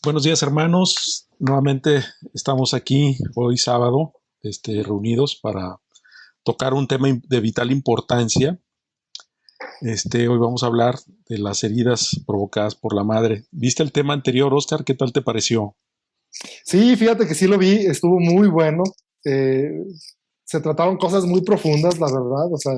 Buenos días, hermanos. Nuevamente estamos aquí hoy sábado, reunidos para tocar un tema de vital importancia. Hoy vamos a hablar de las heridas provocadas por la madre. ¿Viste el tema anterior, Oscar? ¿Qué tal te pareció? Sí, fíjate que sí lo vi, estuvo muy bueno. Eh, Se trataron cosas muy profundas, la verdad. O sea,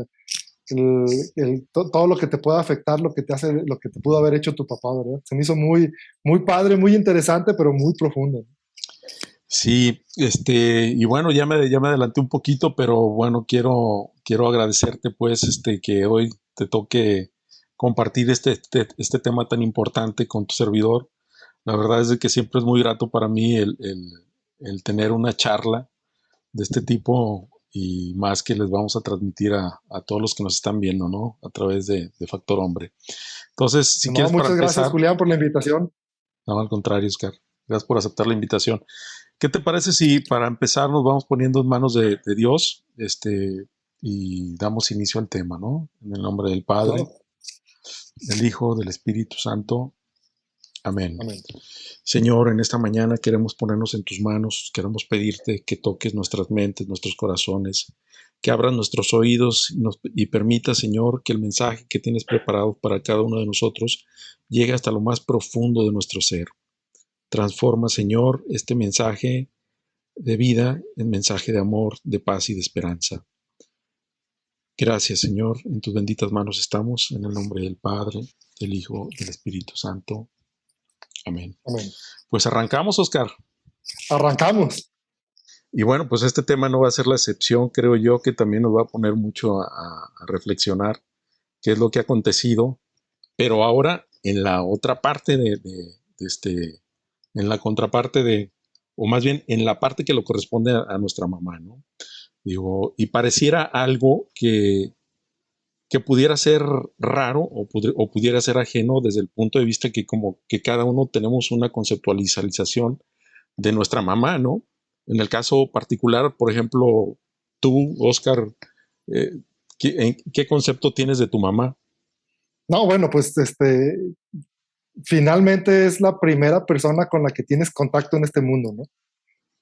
todo lo que te puede afectar, lo que te hace, lo que te pudo haber hecho tu papá, ¿verdad? Se me hizo muy, muy padre, muy interesante, pero muy profundo. Sí, y bueno, ya me adelanté un poquito, pero bueno, quiero agradecerte, pues, que hoy te toque compartir este tema tan importante con tu servidor. La verdad es de que siempre es muy grato para mí el tener una charla de este tipo y más que les vamos a transmitir a todos los que nos están viendo, ¿no? A través de Factor Hombre. Entonces, si No, quieres para muchas gracias, empezar, Julián, por la invitación. no, al contrario, Oscar, gracias por aceptar la invitación. ¿Qué te parece si para empezar nos vamos poniendo en manos de Dios, y damos inicio al tema, ¿no? En el nombre del Padre, Claro. del Hijo, del Espíritu Santo. Amén. Amén. Señor, en esta mañana queremos ponernos en tus manos, queremos pedirte que toques nuestras mentes, nuestros corazones, que abras nuestros oídos y permita, Señor, que el mensaje que tienes preparado para cada uno de nosotros llegue hasta lo más profundo de nuestro ser. Transforma, Señor, este mensaje de vida en mensaje de amor, de paz y de esperanza. Gracias, Señor, en tus benditas manos estamos, en el nombre del Padre, del Hijo, del Espíritu Santo. Amén. Amén. Pues arrancamos, Oscar. Arrancamos. Y bueno, pues este tema no va a ser la excepción, creo yo, que también nos va a poner mucho a reflexionar qué es lo que ha acontecido, pero ahora en la otra parte en la contraparte o más bien en la parte que le corresponde a nuestra mamá, ¿no? Digo, y pareciera algo que pudiera ser raro o pudiera ser ajeno desde el punto de vista que como que cada uno tenemos una conceptualización de nuestra mamá, ¿no? En el caso particular, por ejemplo, tú, Oscar, eh, ¿qué concepto tienes de tu mamá? No, bueno, pues finalmente es la primera persona con la que tienes contacto en este mundo, ¿no?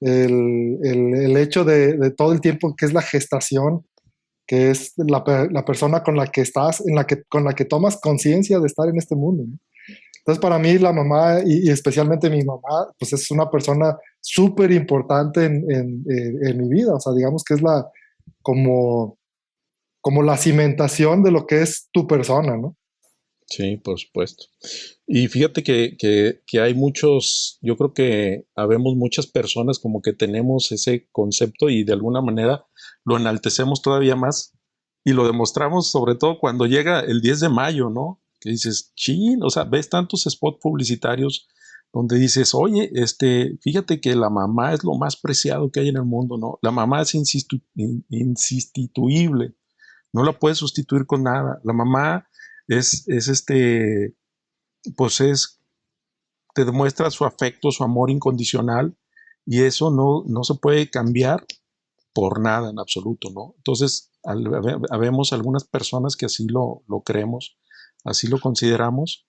El hecho de todo el tiempo que es la gestación, que es la persona con la que estás, con la que tomas conciencia de estar en este mundo, ¿no? Entonces, para mí, la mamá, y especialmente mi mamá, pues es una persona súper importante en mi vida. O sea, digamos que es como, como la cimentación de lo que es tu persona, ¿no? Sí, por supuesto. Y fíjate que hay muchos, yo creo que habemos muchas personas como que tenemos ese concepto y de alguna manera lo enaltecemos todavía más y lo demostramos sobre todo cuando llega el 10 de mayo, ¿no? Que dices, chin, o sea, ves tantos spots publicitarios donde dices, oye, fíjate que la mamá es lo más preciado que hay en el mundo, ¿no? La mamá es insustituible, no la puedes sustituir con nada. La mamá es pues te demuestra su afecto, su amor incondicional y eso no se puede cambiar por nada en absoluto, ¿no? Entonces, habemos algunas personas que así lo creemos, así lo consideramos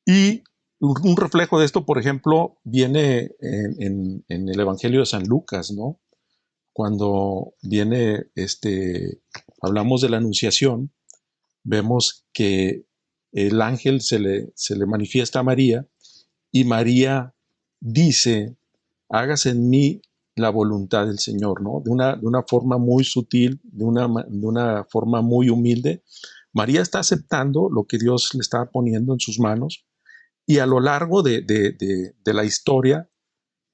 y un reflejo de esto, por ejemplo, viene en el Evangelio de San Lucas, ¿no? Cuando viene, hablamos de la Anunciación, vemos que el ángel se le manifiesta a María y María dice, hágase en mí la voluntad del Señor, ¿no? De una forma muy sutil, de una forma muy humilde. María está aceptando lo que Dios le está poniendo en sus manos y a lo largo de la historia,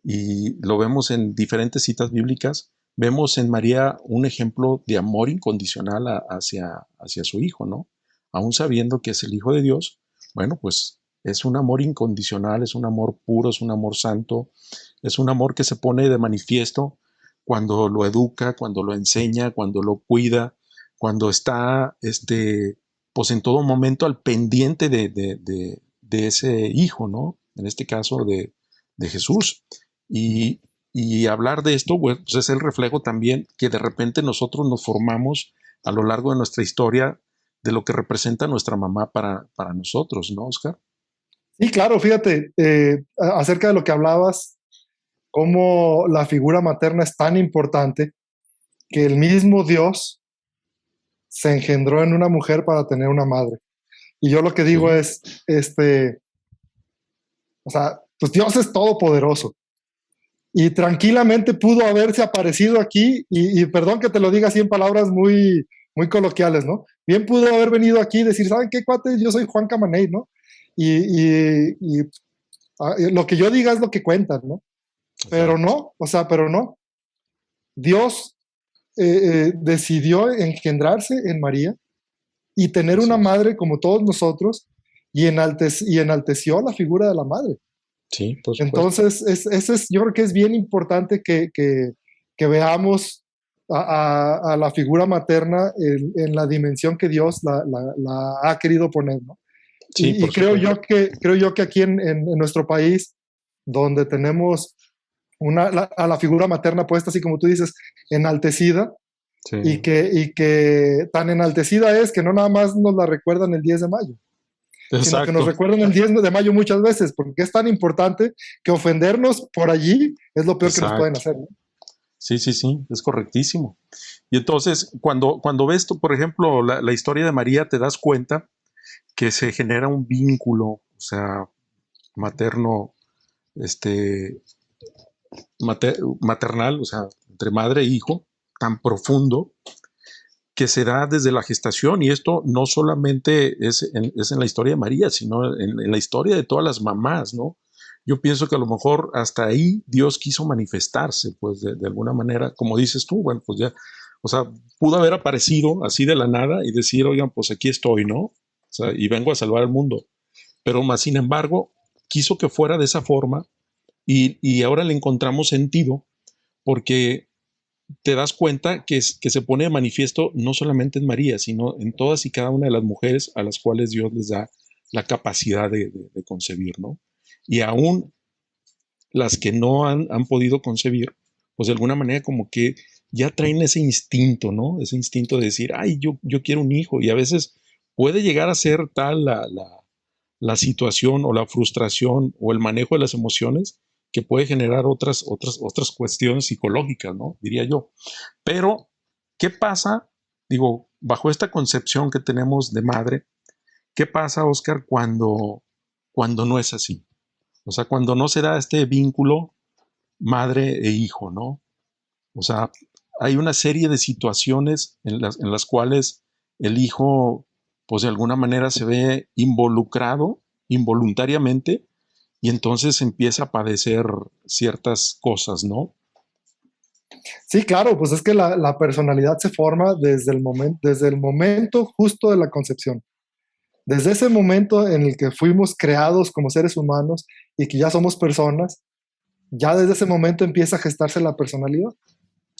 y lo vemos en diferentes citas bíblicas, vemos en María un ejemplo de amor incondicional hacia su hijo, ¿no? Aún sabiendo que es el Hijo de Dios, bueno, pues es un amor incondicional, es un amor puro, es un amor santo, es un amor que se pone de manifiesto cuando lo educa, cuando lo enseña, cuando lo cuida, cuando está, pues en todo momento al pendiente de ese hijo, ¿no? En este caso de Jesús. Y, y hablar de esto, pues es el reflejo también que de repente nosotros nos formamos a lo largo de nuestra historia de lo que representa nuestra mamá para nosotros, ¿no, Oscar? Sí, claro, fíjate, acerca de lo que hablabas, cómo la figura materna es tan importante que el mismo Dios se engendró en una mujer para tener una madre. Y yo lo que digo Sí, es, o sea, pues Dios es todopoderoso y tranquilamente pudo haberse aparecido aquí y perdón que te lo diga así en palabras muy, muy coloquiales, ¿no? Bien pudo haber venido aquí y decir, ¿saben qué, cuate? Yo soy Juan Camaney, ¿no? Y lo que yo diga es lo que cuentan, ¿no? Pero exacto. no, o sea, pero no. Dios decidió engendrarse en María y tener Así una es. madre como todos nosotros y enalteció la figura de la madre. Sí, por supuesto. Entonces, yo creo que es bien importante que veamos a la figura materna en la dimensión que Dios la ha querido poner, ¿no? Sí, Y por supuesto. creo yo que aquí en nuestro país, donde tenemos a la figura materna puesta, así como tú dices, enaltecida, Sí, y que tan enaltecida es que no nada más nos la recuerdan el 10 de mayo, sino que nos exacto, recuerdan el 10 de mayo muchas veces, porque es tan importante que ofendernos por allí es lo peor que nos pueden exacto. hacer, ¿no? Sí, sí, sí, es correctísimo. Y entonces, cuando ves tú, por ejemplo, la historia de María, te das cuenta que se genera un vínculo, o sea, materno, este, maternal, o sea, entre madre e hijo, tan profundo que se da desde la gestación. Y esto no solamente es en la historia de María, sino en la historia de todas las mamás, ¿no? Yo pienso que a lo mejor hasta ahí Dios quiso manifestarse, pues de alguna manera, como dices tú, bueno, pues ya, o sea, pudo haber aparecido así de la nada y decir, oigan, pues aquí estoy, ¿no? O sea, y vengo a salvar al mundo. Pero más sin embargo, quiso que fuera de esa forma y ahora le encontramos sentido porque te das cuenta que se pone de manifiesto no solamente en María, sino en todas y cada una de las mujeres a las cuales Dios les da la capacidad de concebir, ¿no? Y aún las que no han podido concebir, pues de alguna manera como que ya traen ese instinto, ¿no? Ese instinto de decir, ay, yo quiero un hijo. Y a veces puede llegar a ser tal la situación o la frustración o el manejo de las emociones que puede generar otras cuestiones psicológicas, ¿no? Diría yo. Pero, ¿qué pasa? Digo, bajo esta concepción que tenemos de madre, ¿qué pasa, Oscar, cuando no es así? O sea, cuando no se da este vínculo madre e hijo, ¿no? O sea, hay una serie de situaciones en las cuales el hijo, pues de alguna manera se ve involucrado involuntariamente y entonces empieza a padecer ciertas cosas, ¿no? Sí, claro, pues es que la personalidad se forma desde el momento justo de la concepción. Desde ese momento en el que fuimos creados como seres humanos y que ya somos personas, ya desde ese momento empieza a gestarse la personalidad.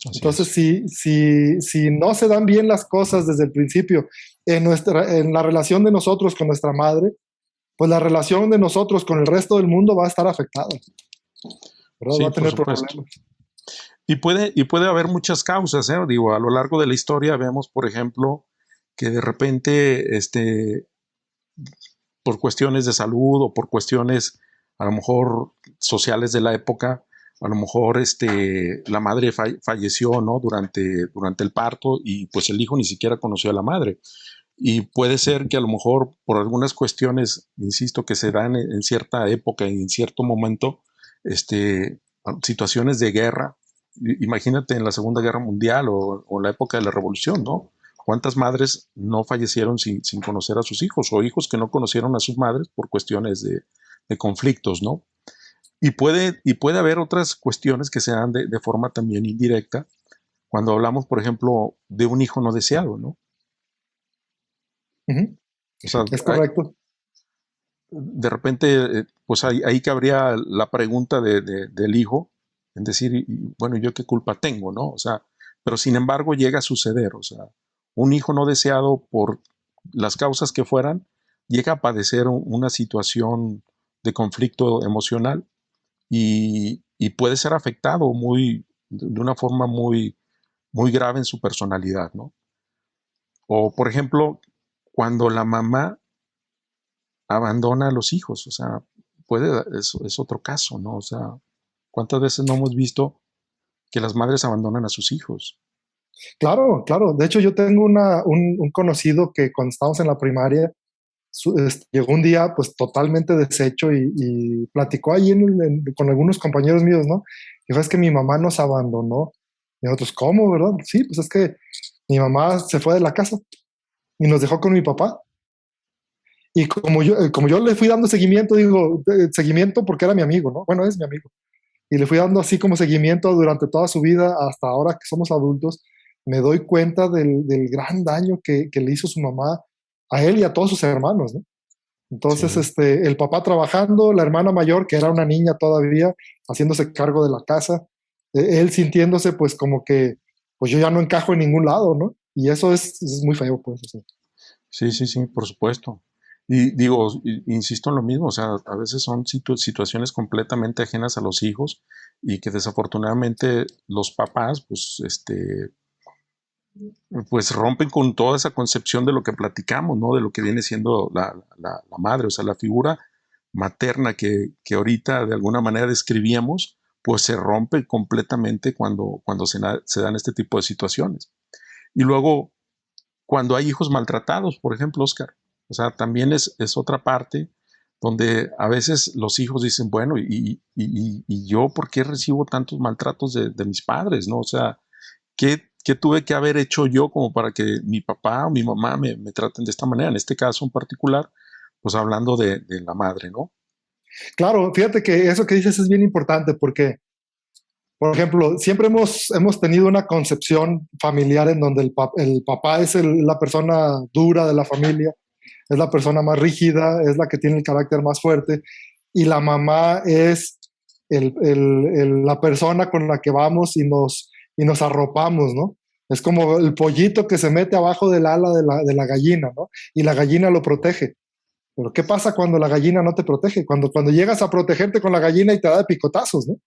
Así Entonces, es. si no se dan bien las cosas desde el principio en la relación de nosotros con nuestra madre, pues la relación de nosotros con el resto del mundo va a estar afectada, ¿verdad? Va Sí, a por tener supuesto. problemas. Y puede haber muchas causas, ¿eh? Digo, a lo largo de la historia vemos, por ejemplo, que de repente, por cuestiones de salud o por cuestiones a lo mejor sociales de la época, a lo mejor la madre falleció, ¿no? Durante el parto y pues el hijo ni siquiera conoció a la madre. Y puede ser que a lo mejor por algunas cuestiones, insisto, que se dan en cierta época y en cierto momento, situaciones de guerra. Imagínate en la Segunda Guerra Mundial o en la época de la Revolución, ¿no? ¿Cuántas madres no fallecieron sin conocer a sus hijos o hijos que no conocieron a sus madres por cuestiones de conflictos, ¿no? Y puede haber otras cuestiones que se dan de forma también indirecta cuando hablamos, por ejemplo, de un hijo no deseado, ¿no? Ujú. O sea, Es correcto. de repente, pues ahí cabría la pregunta del hijo, en decir, bueno, ¿yo qué culpa tengo, no? O sea, pero sin embargo llega a suceder, o sea, un hijo no deseado por las causas que fueran, llega a padecer una situación de conflicto emocional y puede ser afectado de una forma muy grave en su personalidad, ¿no? O, por ejemplo, cuando la mamá abandona a los hijos, o sea, es otro caso, ¿no? O sea, ¿cuántas veces no hemos visto que las madres abandonan a sus hijos? Claro, claro. De hecho, yo tengo un conocido que cuando estábamos en la primaria, llegó un día pues totalmente deshecho y platicó ahí con algunos compañeros míos, ¿no? Dijo, es que mi mamá nos abandonó. Y nosotros, ¿cómo, verdad? Sí, pues es que mi mamá se fue de la casa y nos dejó con mi papá. Y como yo le fui dando seguimiento, digo, seguimiento porque era mi amigo, ¿no? Bueno, es mi amigo. Y le fui dando así como seguimiento durante toda su vida, hasta ahora que somos adultos, me doy cuenta del gran daño que le hizo su mamá a él y a todos sus hermanos, ¿no? Entonces, Sí, el papá trabajando, la hermana mayor, que era una niña todavía, haciéndose cargo de la casa, él sintiéndose pues como que, pues yo ya no encajo en ningún lado, ¿no? Y eso es muy feo, pues. O sea. sí, sí, sí, por supuesto. Y digo, insisto en lo mismo, o sea, a veces son situaciones completamente ajenas a los hijos y que desafortunadamente los papás, pues rompen con toda esa concepción de lo que platicamos, ¿no? De lo que viene siendo la madre, o sea, la figura materna que ahorita de alguna manera describíamos, pues se rompe completamente cuando se dan este tipo de situaciones. Y luego, cuando hay hijos maltratados, por ejemplo, Oscar, o sea, también es otra parte donde a veces los hijos dicen, bueno, y yo por qué recibo tantos maltratos de mis padres, ¿no? O sea, ¿qué tuve que haber hecho yo como para que mi papá o mi mamá me traten de esta manera? En este caso en particular, pues hablando de la madre, ¿no? Claro, fíjate que eso que dices es bien importante porque, por ejemplo, siempre hemos tenido una concepción familiar en donde el papá es la persona dura de la familia, es la persona más rígida, es la que tiene el carácter más fuerte, y la mamá es la persona con la que vamos y nos arropamos, ¿no? Es como el pollito que se mete abajo del ala de la gallina, ¿no? Y la gallina lo protege. Pero ¿qué pasa cuando la gallina no te protege? Cuando llegas a protegerte con la gallina y te da de picotazos, ¿no?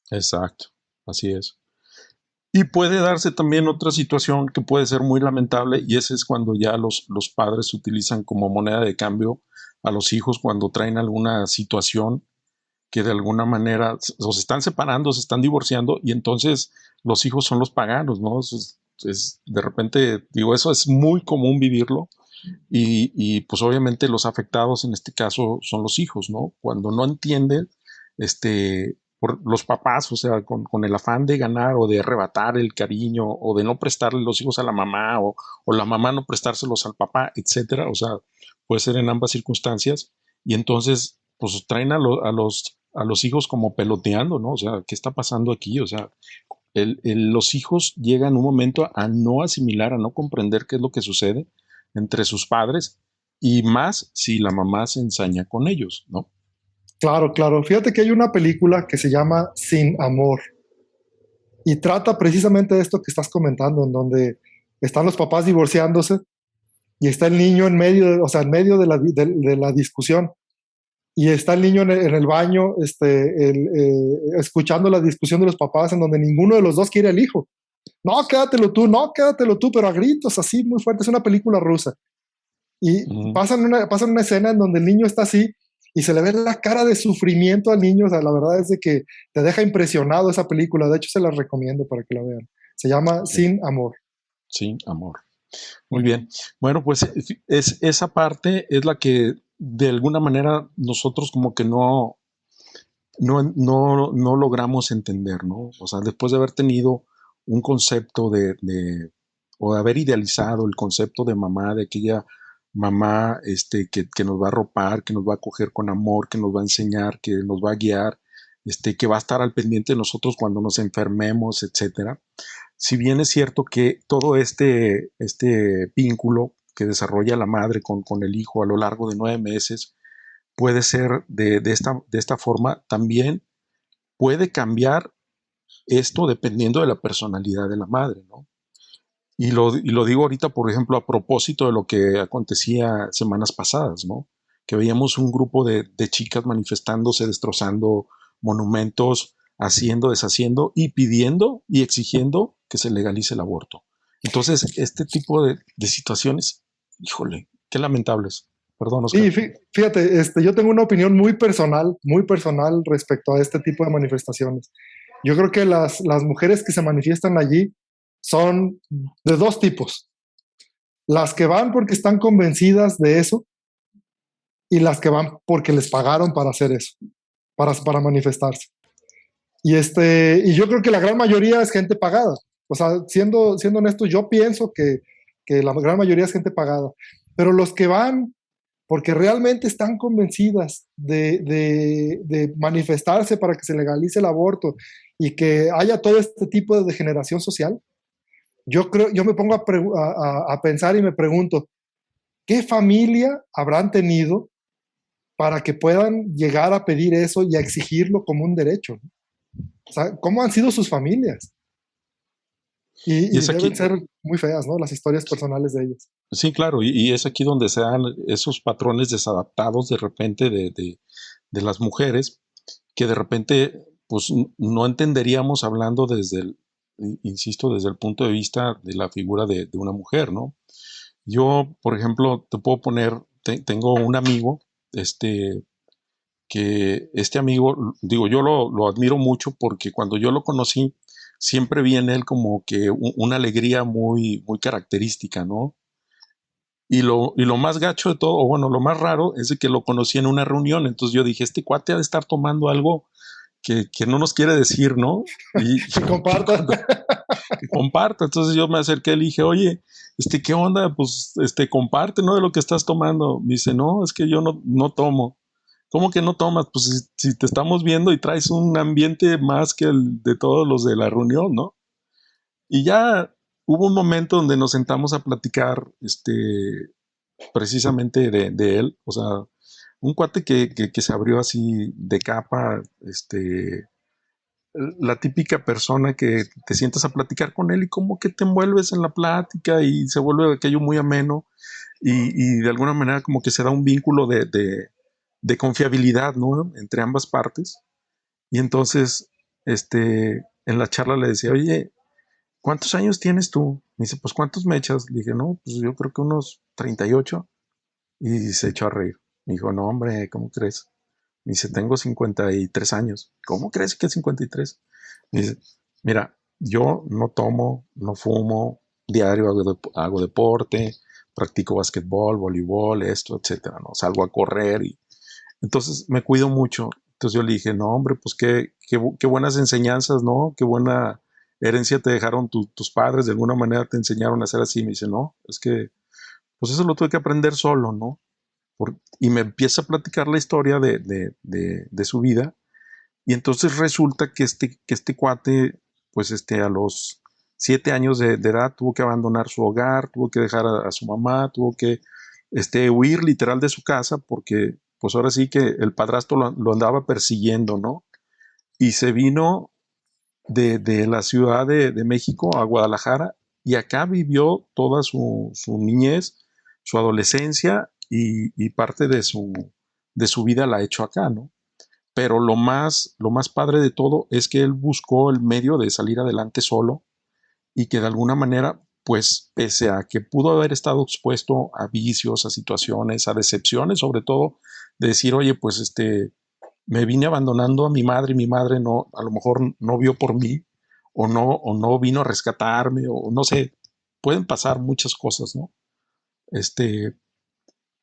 Exacto, así es. Y puede darse también otra situación que puede ser muy lamentable y ese es cuando ya los padres utilizan como moneda de cambio a los hijos cuando traen alguna situación que de alguna manera se están separando, se están divorciando y entonces los hijos son los paganos, ¿no? De repente, digo, eso es muy común vivirlo pues obviamente los afectados en este caso son los hijos, ¿no? Cuando no entienden, por los papás, o sea, con el afán de ganar o de arrebatar el cariño o de no prestarle los hijos a la mamá o la mamá no prestárselos al papá, etcétera, o sea, puede ser en ambas circunstancias y entonces pues traen a los hijos como peloteando, ¿no? O sea, ¿qué está pasando aquí? O sea, los hijos llegan un momento a no asimilar, a no comprender qué es lo que sucede entre sus padres y más si la mamá se ensaña con ellos, ¿no? Claro, claro. Fíjate que hay una película que se llama Sin Amor y trata precisamente de esto que estás comentando, en donde están los papás divorciándose y está el niño en medio, o sea, en medio de la discusión. Y está el niño en el baño, escuchando la discusión de los papás en donde ninguno de los dos quiere al hijo. No, quédatelo tú, no, quédatelo tú, pero a gritos así muy fuerte. Es una película rusa. Y Ujú. pasan una escena en donde el niño está así y se le ve la cara de sufrimiento al niño. O sea, la verdad es de que te deja impresionado esa película. De hecho, se la recomiendo para que la vean. Se llama Sí, Sin Amor. sí, amor. Muy Ujú. bien. Bueno, pues esa parte es la que de alguna manera nosotros como que no logramos entender, ¿no? O sea, después de haber tenido un concepto o de haber idealizado el concepto de mamá, de aquella mamá que nos va a arropar, que nos va a acoger con amor, que nos va a enseñar, que nos va a guiar, que va a estar al pendiente de nosotros cuando nos enfermemos, etcétera. Si bien es cierto que todo este vínculo que desarrolla la madre con el hijo a lo largo de 9 meses, puede ser de esta forma, también puede cambiar esto dependiendo de la personalidad de la madre, ¿no? Y lo digo ahorita, por ejemplo, a propósito de lo que acontecía semanas pasadas, ¿no? Que veíamos un grupo de chicas manifestándose, destrozando monumentos, haciendo, deshaciendo y pidiendo y exigiendo que se legalice el aborto. Entonces, este tipo de situaciones, híjole, qué lamentables. Perdón, Oscar. Sí, fíjate, yo tengo una opinión muy personal respecto a este tipo de manifestaciones. Yo creo que las mujeres que se manifiestan allí son de dos tipos. Las que van porque están convencidas de eso y las que van porque les pagaron para hacer eso, para manifestarse. Y yo creo que la gran mayoría es gente pagada. O sea, siendo honesto, yo pienso que la gran mayoría es gente pagada. Pero los que van porque realmente están convencidas de manifestarse para que se legalice el aborto y que haya todo este tipo de degeneración social, yo me pongo a pensar y me pregunto, ¿qué familia habrán tenido para que puedan llegar a pedir eso y a exigirlo como un derecho? O sea, ¿cómo han sido sus familias? Y Y es deben aquí, ser muy feas, ¿no? Las historias personales de ellos. sí, claro, y es aquí donde se dan esos patrones desadaptados de repente de las mujeres, que de repente, pues no entenderíamos hablando desde insisto, desde el punto de vista de la figura de una mujer, ¿no? Yo, por ejemplo, te puedo poner, tengo un amigo, que este amigo, digo, yo lo admiro mucho porque cuando yo lo conocí, siempre vi en él como que una alegría muy, muy característica, ¿no? Y lo más gacho de todo, o bueno, lo más raro, es de que lo conocí en una reunión. Entonces yo dije, este cuate ha de estar tomando algo que no nos quiere decir, ¿no? Y, Que y compartan. cuando que comparta. Entonces yo me acerqué y le dije, oye, ¿qué onda? Pues, comparte, ¿no? De lo que estás tomando. Me dice, no, es que yo no tomo. ¿Cómo que no tomas? Pues si te estamos viendo y traes un ambiente más que el de todos los de la reunión, ¿no? Y ya hubo un momento donde nos sentamos a platicar, precisamente de él, o sea, un cuate que se abrió así de capa, la típica persona que te sientas a platicar con él y como que te envuelves en la plática y se vuelve aquello muy ameno y de alguna manera como que se da un vínculo de confiabilidad, ¿no? Entre ambas partes. Y entonces, en la charla le decía, oye, ¿cuántos años tienes tú? Me dice, pues ¿cuántos me echas? Le dije, no, pues yo creo que unos 38. Y se echó a reír. Me dijo, no, hombre, ¿cómo crees? Me dice, tengo 53 años. ¿Cómo crees que 53? Me dice, mira, yo no tomo, no fumo, diario hago deporte, practico basquetbol, voleibol, esto, etcétera, ¿no? Salgo a correr y entonces me cuido mucho. Entonces yo le dije, no, hombre, pues qué buenas enseñanzas, ¿no? Qué buena herencia te dejaron tus padres, de alguna manera te enseñaron a ser así. Me dice, no, es que, pues eso lo tuve que aprender solo, ¿no? Y me empieza a platicar la historia de su vida. Y entonces resulta que este cuate, pues a los 7 años de edad, tuvo que abandonar su hogar, tuvo que dejar a su mamá, tuvo que huir literal de su casa, porque pues ahora sí que el padrastro lo andaba persiguiendo, ¿no? Y se vino de la Ciudad de México a Guadalajara y acá vivió toda su niñez, su adolescencia y parte de su vida la ha hecho acá, ¿no? Pero lo más padre de todo es que él buscó el medio de salir adelante solo y que de alguna manera, pues pese a que pudo haber estado expuesto a vicios, a situaciones, a decepciones, sobre todo, de decir, oye, pues me vine abandonando a mi madre y mi madre no, a lo mejor no vio por mí o no vino a rescatarme o no sé, pueden pasar muchas cosas, ¿no? Este,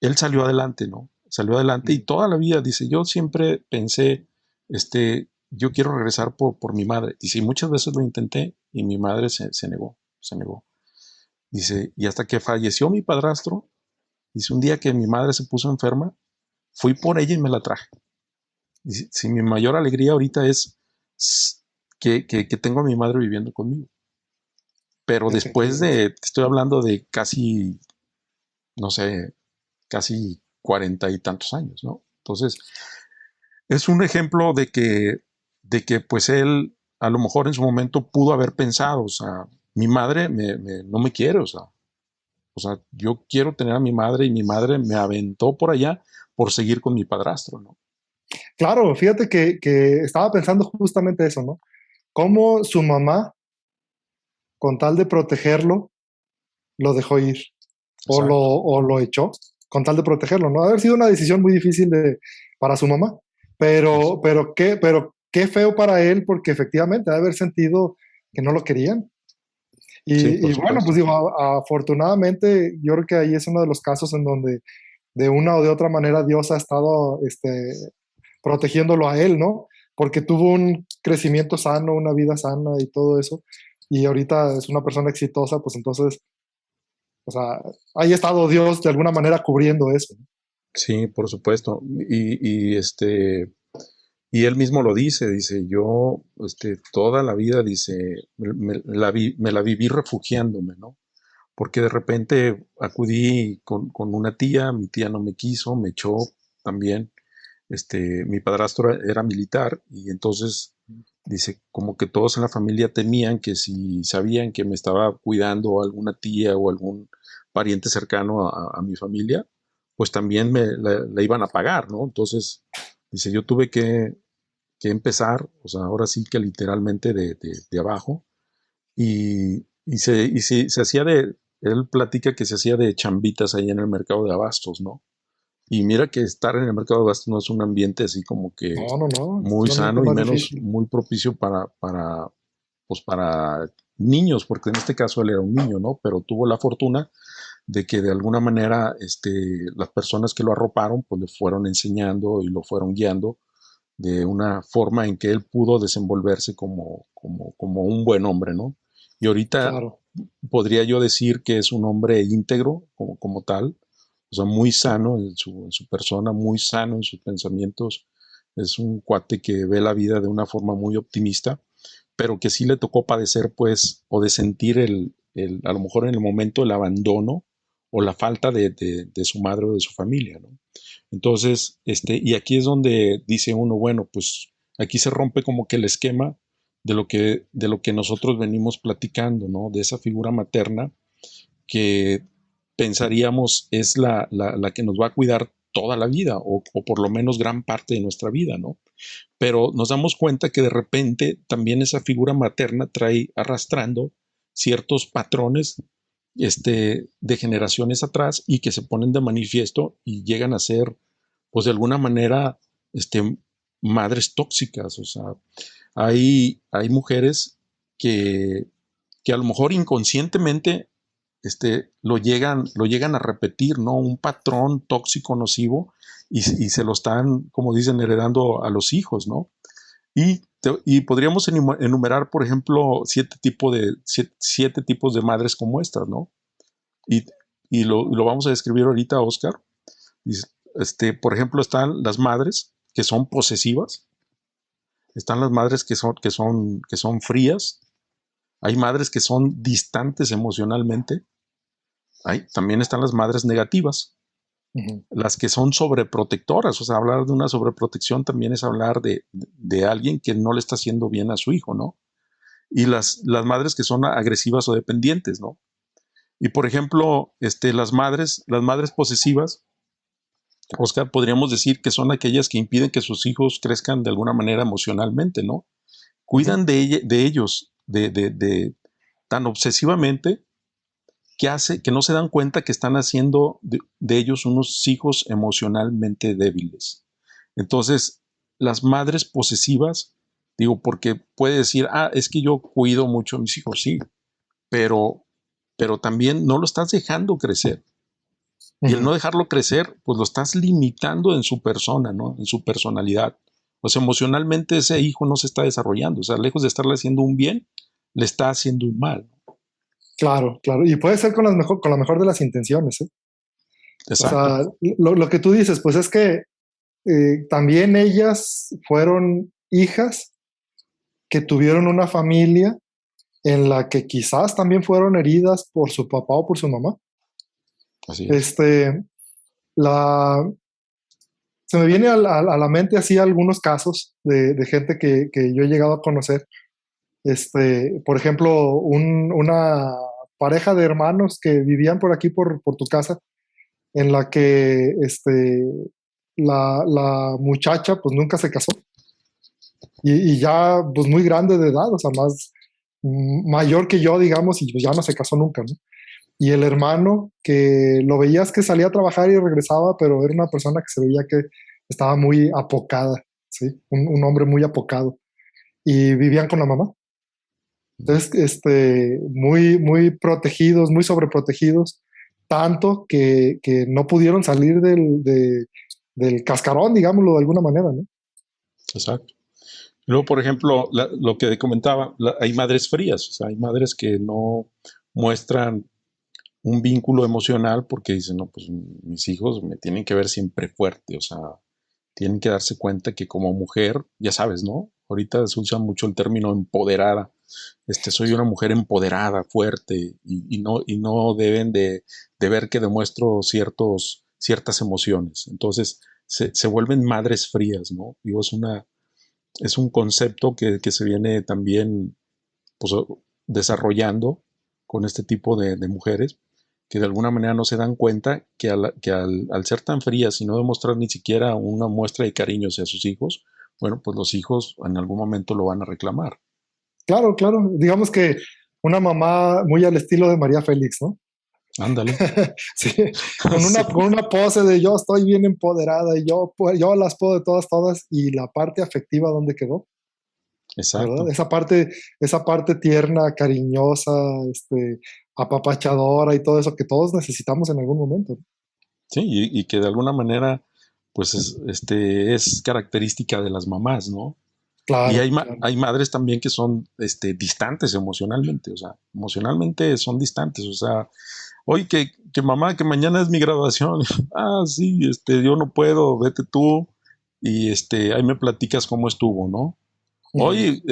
Él salió adelante, ¿no? Salió adelante y toda la vida, dice, yo siempre pensé, yo quiero regresar por mi madre. Dice, y muchas veces lo intenté y mi madre se negó, se negó. Dice, y hasta que falleció mi padrastro, dice, un día que mi madre se puso enferma, fui por ella y me la traje. Dice, si mi mayor alegría ahorita es que tengo a mi madre viviendo conmigo. Pero después Efectivamente. te estoy hablando de casi, no sé, casi 40 y tantos años, ¿no? Entonces, es un ejemplo de que pues él a lo mejor en su momento pudo haber pensado, o sea, mi madre no me quiere, o sea, yo quiero tener a mi madre y mi madre me aventó por allá por seguir con mi padrastro, ¿no? Claro, fíjate que estaba pensando justamente eso, ¿no? Cómo su mamá, con tal de protegerlo, lo dejó ir o Exacto. lo echó. con tal de protegerlo, ¿no? Ha haber sido una decisión muy difícil para su mamá, pero qué feo para él, porque efectivamente ha de haber sentido que no lo querían. Sí, por Y bueno, pues supuesto. digo, afortunadamente, yo creo que ahí es uno de los casos en donde de una o de otra manera Dios ha estado protegiéndolo a él, ¿no? Porque tuvo un crecimiento sano, una vida sana y todo eso. Y ahorita es una persona exitosa, pues entonces, o sea, ahí ha estado Dios de alguna manera cubriendo eso. Sí, por supuesto. Y él mismo lo dice, yo, toda la vida, dice, me la viví refugiándome, ¿no? Porque de repente acudí con una tía, mi tía no me quiso, me echó también. Mi padrastro era militar y entonces dice, como que todos en la familia temían que si sabían que me estaba cuidando alguna tía o algún pariente cercano a mi familia, pues también la iban a pagar, ¿no? Entonces, dice, yo tuve que empezar, o sea, ahora sí que literalmente de abajo, se hacía él platica que se hacía de chambitas ahí en el mercado de abastos, ¿no? Y mira que estar en el mercado de abastos no es un ambiente así como que No, no, no, es muy un ambiente sano y más menos difícil. muy propicio pues para niños, porque en este caso él era un niño, ¿no? Pero tuvo la fortuna de que de alguna manera las personas que lo arroparon pues le fueron enseñando y lo fueron guiando de una forma en que él pudo desenvolverse como un buen hombre, ¿no? Y ahorita Claro. podría yo decir que es un hombre íntegro como tal, o sea, muy sano en su persona, muy sano en sus pensamientos, es un cuate que ve la vida de una forma muy optimista, pero que sí le tocó padecer, pues, o de sentir a lo mejor en el momento el abandono o la falta de su madre o de su familia, ¿no? Entonces, y aquí es donde dice uno, bueno, pues aquí se rompe como que el esquema de lo que nosotros venimos platicando, ¿no? De esa figura materna que pensaríamos es la que nos va a cuidar toda la vida o por lo menos gran parte de nuestra vida, ¿no? Pero nos damos cuenta que de repente también esa figura materna trae arrastrando ciertos patrones de generaciones atrás y que se ponen de manifiesto y llegan a ser, pues de alguna manera, madres tóxicas. O sea, hay mujeres que, que a lo mejor inconscientemente lo llegan a repetir, ¿no? Un patrón tóxico nocivo y se lo están, como dicen, heredando a los hijos, ¿no? Y podríamos enumerar, por ejemplo, siete tipos de madres como estas, ¿no? Y, y lo vamos a describir ahorita, Oscar. Por ejemplo, están las madres que son posesivas, están las madres que son frías, hay madres que son distantes emocionalmente, también están las madres negativas, Ujú. las que son sobreprotectoras. O sea, hablar de una sobreprotección también es hablar de alguien que no le está haciendo bien a su hijo, ¿no? Y las madres que son agresivas o dependientes, ¿no? Y por ejemplo, las madres posesivas, Oscar, podríamos decir que son aquellas que impiden que sus hijos crezcan de alguna manera emocionalmente, ¿no? Ujú. Cuidan de ellos tan obsesivamente que hace que no se dan cuenta que están haciendo de ellos unos hijos emocionalmente débiles. Entonces, las madres posesivas, digo, porque puede decir, es que yo cuido mucho a mis hijos, sí, pero, pero también no lo estás dejando crecer. Y el no Ujú. dejarlo crecer, pues lo estás limitando en su persona, ¿no? En su personalidad. O sea, emocionalmente ese hijo no se está desarrollando. O sea, lejos de estarle haciendo un bien, le está haciendo un mal. Claro, claro. Y puede ser con la mejor de las intenciones, ¿eh? O Exacto. sea, lo que tú dices, pues es que también ellas fueron hijas que tuvieron una familia en la que quizás también fueron heridas por su papá o por su mamá. Así es. Este, la, Se me viene a la mente así algunos casos de gente que yo he llegado a conocer. Por ejemplo, una pareja de hermanos que vivían por aquí, por tu casa, en la que la muchacha pues nunca se casó y ya pues muy grande de edad, o sea, mayor que yo, digamos, y pues ya no se casó nunca, ¿no? y el hermano que lo veías que salía a trabajar y regresaba, pero era una persona que se veía que estaba muy apocada, ¿sí? Un hombre muy apocado. Y vivían con la mamá. Entonces, muy, muy protegidos, muy sobreprotegidos, tanto que no pudieron salir del cascarón, digámoslo de alguna manera, ¿no? Exacto. Luego, por ejemplo, lo que comentaba, hay madres frías, o sea, hay madres que no muestran un vínculo emocional porque dicen, no, pues mis hijos me tienen que ver siempre fuerte, o sea, tienen que darse cuenta que como mujer, ya sabes, ¿no? Ahorita se usa mucho el término empoderada. Soy una mujer empoderada, fuerte, y no deben de ver que demuestro ciertas emociones. Entonces, se vuelven madres frías, ¿no? Digo, es un concepto que se viene también pues, desarrollando con este tipo de mujeres que de alguna manera no se dan cuenta que al ser tan frías y no demostrar ni siquiera una muestra de cariño hacia sus hijos, bueno, pues los hijos en algún momento lo van a reclamar. Claro, claro. Digamos que una mamá muy al estilo de María Félix, ¿no? Ándale. Sí, Sí, con una pose de yo estoy bien empoderada y yo las puedo de todas, todas, y la parte afectiva, ¿dónde quedó? ¿Verdad? exacto. Esa parte tierna, cariñosa, apapachadora y todo eso que todos necesitamos en algún momento. Sí, y que de alguna manera, pues es característica de las mamás, ¿no? Y Claro, claro. hay madres también que son distantes emocionalmente, o sea, emocionalmente son distantes, o sea, oye, que mamá, que mañana es mi graduación. Ah, sí, yo no puedo, vete tú y ahí me platicas cómo estuvo, ¿no? Ujú. Oye,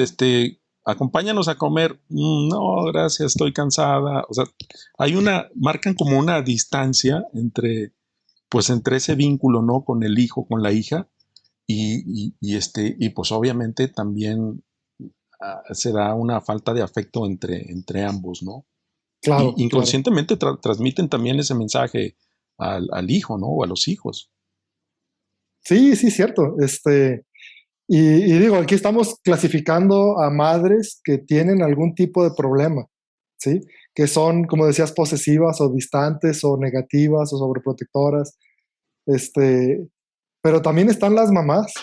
acompáñanos a comer. No, gracias, estoy cansada. O sea, marcan como una distancia entre ese vínculo, ¿no? Con el hijo, con la hija, y pues obviamente también se da una falta de afecto entre ambos, ¿no? Y Claro, claro. inconscientemente transmiten también ese mensaje al hijo, ¿no? O a los hijos. Sí, sí, cierto. Y digo, aquí estamos clasificando a madres que tienen algún tipo de problema, ¿sí? Que son, como decías, posesivas o distantes o negativas o sobreprotectoras. Este, pero también están las mamás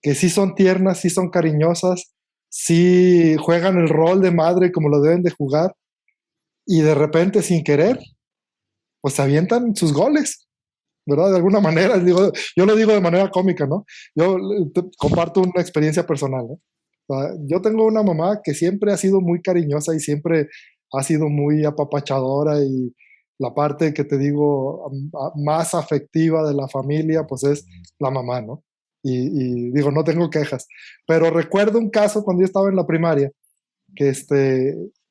que sí son tiernas, sí son cariñosas, sí juegan el rol de madre como lo deben de jugar y de repente sin querer, pues se avientan sus goles, ¿verdad? De alguna manera, digo, yo lo digo de manera cómica, ¿no? Yo comparto una experiencia personal, ¿no? O sea, yo tengo una mamá que siempre ha sido muy cariñosa y siempre ha sido muy apapachadora y la parte que te digo más afectiva de la familia, pues es la mamá, ¿no? Y digo, no tengo quejas. Pero recuerdo un caso cuando yo estaba en la primaria, que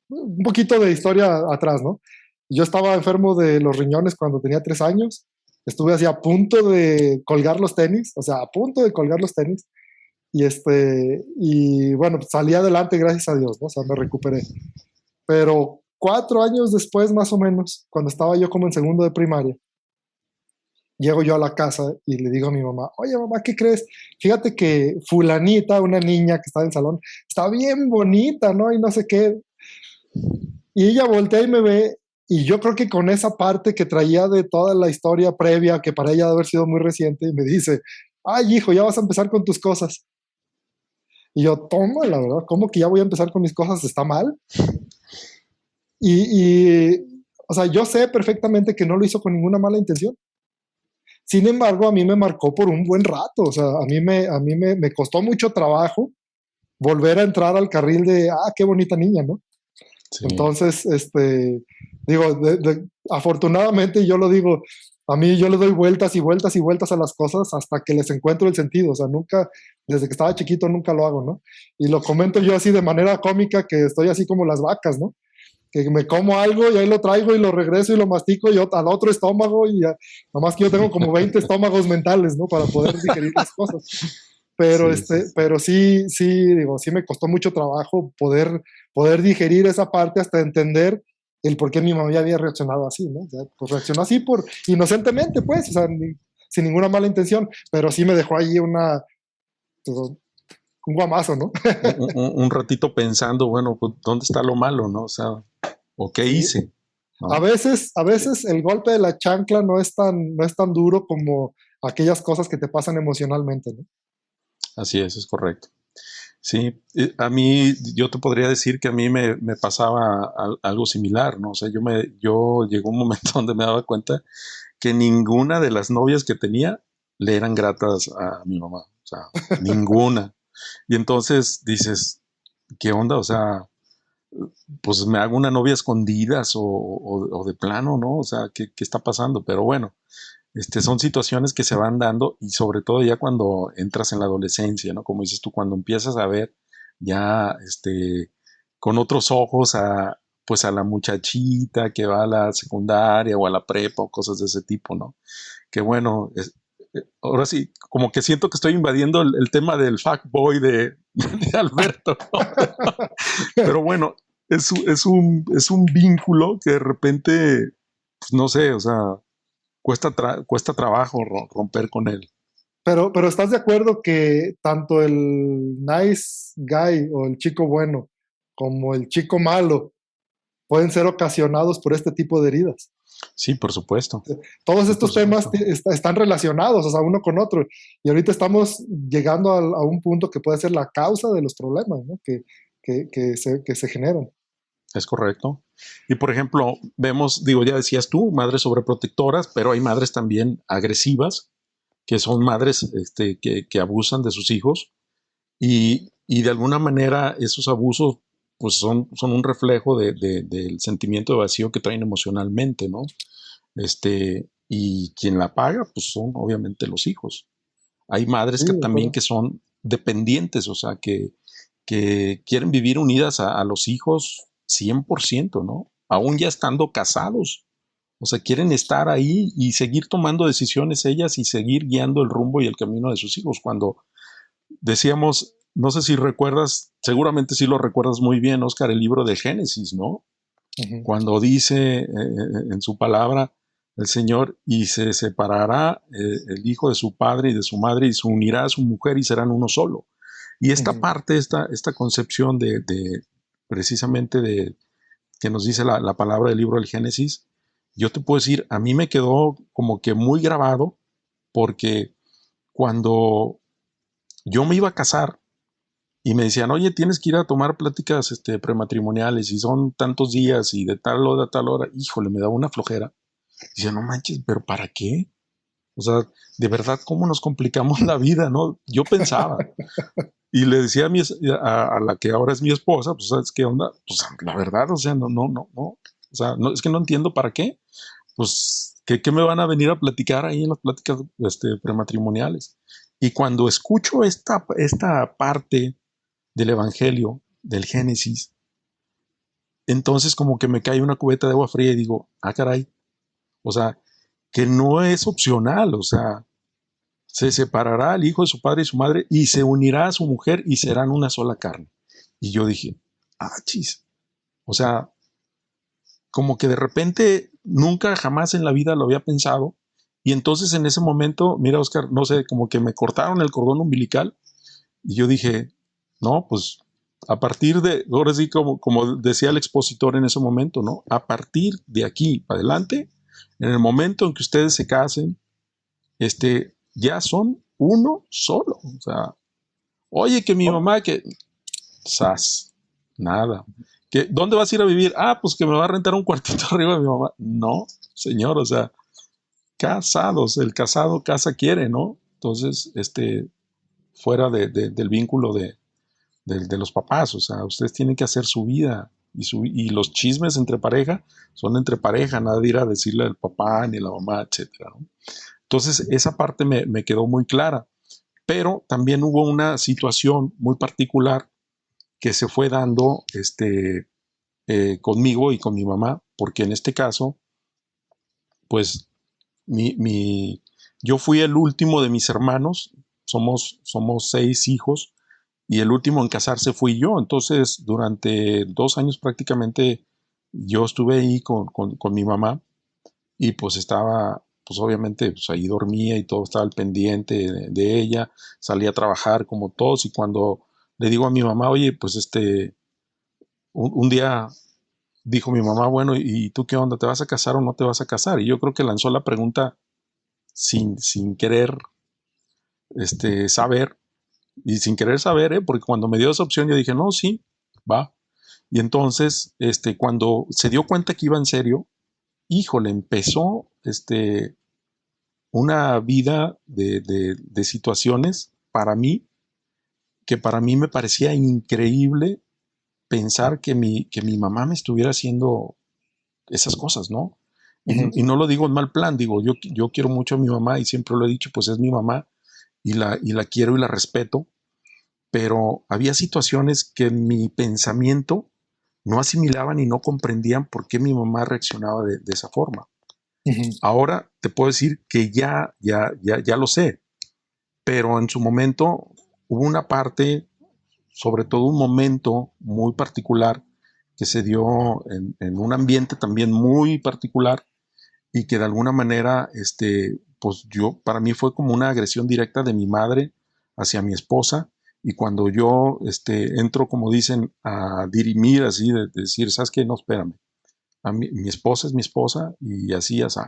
un poquito de historia atrás, ¿no? Yo estaba enfermo de los riñones cuando tenía 3 años. Estuve así a punto de colgar los tenis, o sea, a punto de colgar los tenis. Y bueno, pues salí adelante, gracias a Dios, ¿no? O sea, me recuperé. Pero 4 años después, más o menos, cuando estaba yo como en segundo de primaria, llego yo a la casa y le digo a mi mamá, oye mamá, ¿qué crees? Fíjate que fulanita, una niña que está en el salón, está bien bonita, ¿no? Y no sé qué. Y ella voltea y me ve, y yo creo que con esa parte que traía de toda la historia previa, que para ella debe haber sido muy reciente, y me dice, ay hijo, ya vas a empezar con tus cosas. Y yo, toma, la verdad, ¿cómo que ya voy a empezar con mis cosas? ¿Está mal? O sea, yo sé perfectamente que no lo hizo con ninguna mala intención. Sin embargo, a mí me marcó por un buen rato. O sea, me costó mucho trabajo volver a entrar al carril de, qué bonita niña, ¿no? Sí, Entonces, digo, afortunadamente yo lo digo, a mí yo le doy vueltas y vueltas y vueltas a las cosas hasta que les encuentro el sentido. O sea, nunca, desde que estaba chiquito, nunca lo hago, ¿no? Y lo comento yo así de manera cómica, que estoy así como las vacas, ¿no? Que me como algo y ahí lo traigo y lo regreso y lo mastico y al otro estómago y ya, nomás que yo tengo como 20 estómagos mentales, ¿no? Para poder digerir las cosas. Pero, sí, sí, sí. pero sí, sí, digo, sí me costó mucho trabajo poder digerir esa parte hasta entender el por qué mi mamá había reaccionado así, ¿no? O sea, pues reaccionó así inocentemente, pues, o sea, sin ninguna mala intención, pero sí me dejó ahí pues, un guamazo, ¿no? Un ratito pensando, bueno, pues, ¿dónde está lo malo, no? O sea, ¿o qué Sí, hice? ¿no? A veces el golpe de la chancla no es tan duro como aquellas cosas que te pasan emocionalmente, ¿no? Así es correcto. Sí, a mí, yo te podría decir que a mí me pasaba algo similar, ¿no? O sea, yo llegó un momento donde me daba cuenta que ninguna de las novias que tenía le eran gratas a mi mamá, o sea, ninguna. Y entonces dices, ¿qué onda? O sea, pues me hago una novia a escondidas o de plano, ¿no? O sea, ¿qué está pasando? Pero bueno, son situaciones que se van dando y sobre todo ya cuando entras en la adolescencia, ¿no? Como dices tú, cuando empiezas a ver ya, con otros ojos pues a la muchachita que va a la secundaria o a la prepa o cosas de ese tipo, ¿no? Que bueno, ahora sí, como que siento que estoy invadiendo el tema del fuckboy de Alberto, ¿no? Pero bueno, es un vínculo que de repente, pues no sé, o sea, cuesta trabajo romper con él. Pero ¿estás de acuerdo que tanto el nice guy o el chico bueno como el chico malo pueden ser ocasionados por este tipo de heridas? Sí, por supuesto. Todos Sí, por estos temas supuesto. están relacionados, o sea, uno con otro. Y ahorita estamos llegando a un punto que puede ser la causa de los problemas, ¿no? Que se generan. Es correcto. Y por ejemplo, vemos, digo, ya decías tú, madres sobreprotectoras, pero hay madres también agresivas, que son madres que abusan de sus hijos y de alguna manera esos abusos pues son un reflejo del sentimiento de vacío que traen emocionalmente, ¿no? Y quien la paga pues son obviamente los hijos. Hay madres Sí, que de también acuerdo. que son dependientes, o sea, que quieren vivir unidas a los hijos 100%, ¿no? Aún ya estando casados. O sea, quieren estar ahí y seguir tomando decisiones ellas y seguir guiando el rumbo y el camino de sus hijos. Cuando decíamos, no sé si recuerdas, seguramente sí lo recuerdas muy bien, Oscar, el libro de Génesis, ¿no? Ujú, Cuando dice en su palabra el Señor, y se separará el hijo de su padre y de su madre, y se unirá a su mujer y serán uno solo. Y esta ujú. parte, esta concepción precisamente de que nos dice la palabra del libro del Génesis, yo te puedo decir, a mí me quedó como que muy grabado, porque cuando yo me iba a casar y me decían, oye, tienes que ir a tomar pláticas prematrimoniales y son tantos días y de tal hora a tal hora, híjole, me daba una flojera. Dice, no manches, pero ¿para qué? O sea, de verdad, ¿cómo nos complicamos la vida, no? Yo pensaba. Y le decía a la que ahora es mi esposa, pues, ¿sabes qué onda? Pues, la verdad, o sea, no. O sea, no, es que no entiendo para qué. Pues, ¿qué me van a venir a platicar ahí en las pláticas prematrimoniales? Y cuando escucho esta parte del Evangelio, del Génesis, entonces como que me cae una cubeta de agua fría y digo, ah, caray, o sea, que no es opcional, o sea, se separará el hijo de su padre y su madre y se unirá a su mujer y serán una sola carne. Y yo dije, ah, chis, o sea, como que de repente nunca jamás en la vida lo había pensado. Y entonces en ese momento, mira, Oscar, no sé, como que me cortaron el cordón umbilical y yo dije, no, pues a partir de, ahora sí, como decía el expositor en ese momento, ¿no? A partir de aquí para adelante, en el momento en que ustedes se casen, ya son uno solo. O sea, oye, que mi Oh, mamá, que, sas, nada. ¿Dónde vas a ir a vivir? Ah, pues que me va a rentar un cuartito arriba de mi mamá. No, señor, o sea, casados, el casado casa quiere, ¿no? Entonces, fuera del vínculo de los papás, o sea, ustedes tienen que hacer su vida y los chismes entre pareja son entre pareja, nada de ir a decirle al papá ni a la mamá, etcétera, ¿no? Entonces, esa parte me quedó muy clara, pero también hubo una situación muy particular que se fue dando conmigo y con mi mamá, porque en este caso, pues mi, mi, yo fui el último de mis hermanos, somos 6 hijos, y el último en casarse fui yo. Entonces, durante 2 años prácticamente yo estuve ahí con mi mamá y pues estaba, pues obviamente, pues ahí dormía y todo estaba al pendiente de ella, salía a trabajar como todos y cuando le digo a mi mamá, oye, pues un día dijo mi mamá, bueno, ¿y tú qué onda? ¿Te vas a casar o no te vas a casar? Y yo creo que lanzó la pregunta sin querer saber, y sin querer saber, porque cuando me dio esa opción yo dije, no, sí, va. Y entonces, cuando se dio cuenta que iba en serio, híjole, empezó una vida de situaciones que para mí me parecía increíble pensar que mi mamá me estuviera haciendo esas cosas, ¿no? Ujú, Y no lo digo en mal plan, digo, yo quiero mucho a mi mamá y siempre lo he dicho, pues es mi mamá y la quiero y la respeto, pero había situaciones que en mi pensamiento no asimilaban y no comprendían por qué mi mamá reaccionaba de esa forma. ujú, Ahora te puedo decir que ya lo sé, pero en su momento hubo una parte, sobre todo un momento muy particular que se dio en un ambiente también muy particular y que de alguna manera, pues para mí fue como una agresión directa de mi madre hacia mi esposa. Y cuando yo entro, como dicen, a dirimir así, de decir, ¿sabes qué? No, espérame. Mi esposa es mi esposa y así, así.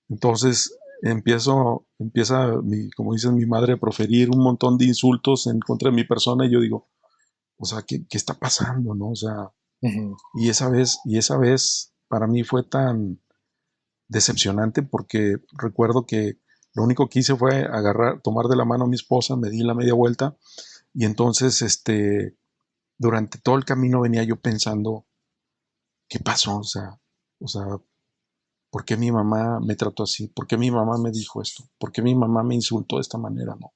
Entonces empieza, como dicen, mi madre a proferir un montón de insultos en contra de mi persona y yo digo, o sea, ¿qué está pasando, no? O sea, ujú. y esa vez para mí fue tan decepcionante porque recuerdo que lo único que hice fue tomar de la mano a mi esposa, me di la media vuelta y entonces, durante todo el camino venía yo pensando, ¿qué pasó? O sea, ¿por qué mi mamá me trató así? ¿Por qué mi mamá me dijo esto? ¿Por qué mi mamá me insultó de esta manera? No.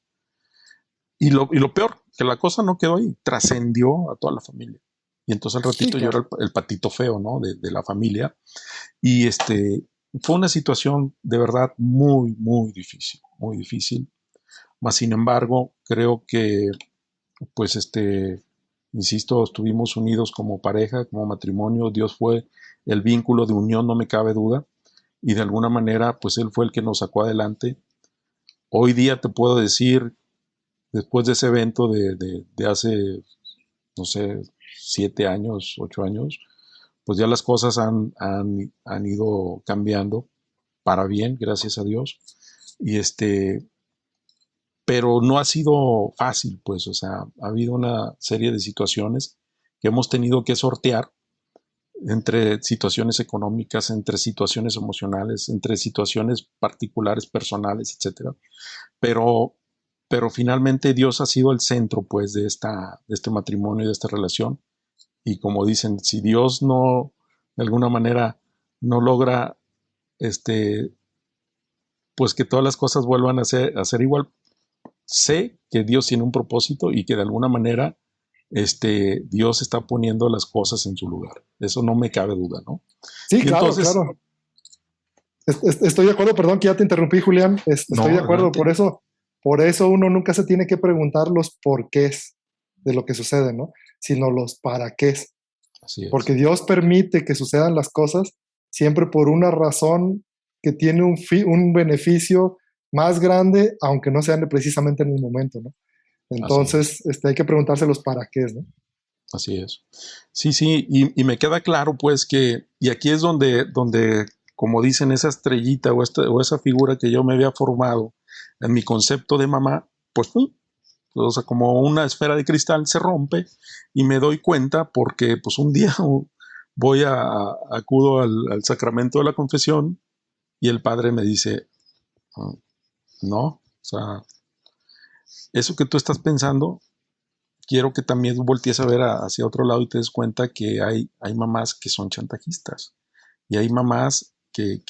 Y lo peor, que la cosa no quedó ahí, trascendió a toda la familia. Y entonces al Sí, ratito yo era claro. el patito feo, ¿no? De la familia. Y fue una situación de verdad muy, muy difícil, muy difícil. Mas, sin embargo, creo que, pues, insisto, estuvimos unidos como pareja, como matrimonio. Dios fue el vínculo de unión, no me cabe duda. Y de alguna manera, pues, Él fue el que nos sacó adelante. Hoy día te puedo decir, después de ese evento de hace, no sé, 7 años, 8 años, pues ya las cosas han ido cambiando para bien, gracias a Dios. Y pero no ha sido fácil, pues, o sea, ha habido una serie de situaciones que hemos tenido que sortear entre situaciones económicas, entre situaciones emocionales, entre situaciones particulares, personales, etcétera. Pero, pero finalmente Dios ha sido el centro, pues, de este matrimonio y de esta relación. Y como dicen, si Dios no, de alguna manera, no logra, este, pues que todas las cosas vuelvan a ser igual, sé que Dios tiene un propósito y que de alguna manera Dios está poniendo las cosas en su lugar. Eso no me cabe duda, ¿no? Sí, Y claro, entonces, claro. Estoy de acuerdo, perdón que ya te interrumpí, Julián. Estoy de no, acuerdo, adelante. por eso uno nunca se tiene que preguntar los porqués de lo que sucede, ¿no? Sino los para qué. Así Porque es, Dios permite que sucedan las cosas siempre por una razón que tiene un beneficio más grande, aunque no sea precisamente en el momento, ¿no? así es, Entonces, hay que preguntarse los para qué, ¿no? así es. Sí, sí, y me queda claro pues que, y aquí es donde como dicen, esa estrellita o esa figura que yo me había formado en mi concepto de mamá, pues ¡pum! O sea, como una esfera de cristal se rompe y me doy cuenta porque pues un día acudo al sacramento de la confesión y el padre me dice, "Ah, no, o sea, eso que tú estás pensando, quiero que también voltees a ver hacia otro lado y te des cuenta que hay mamás que son chantajistas y hay mamás que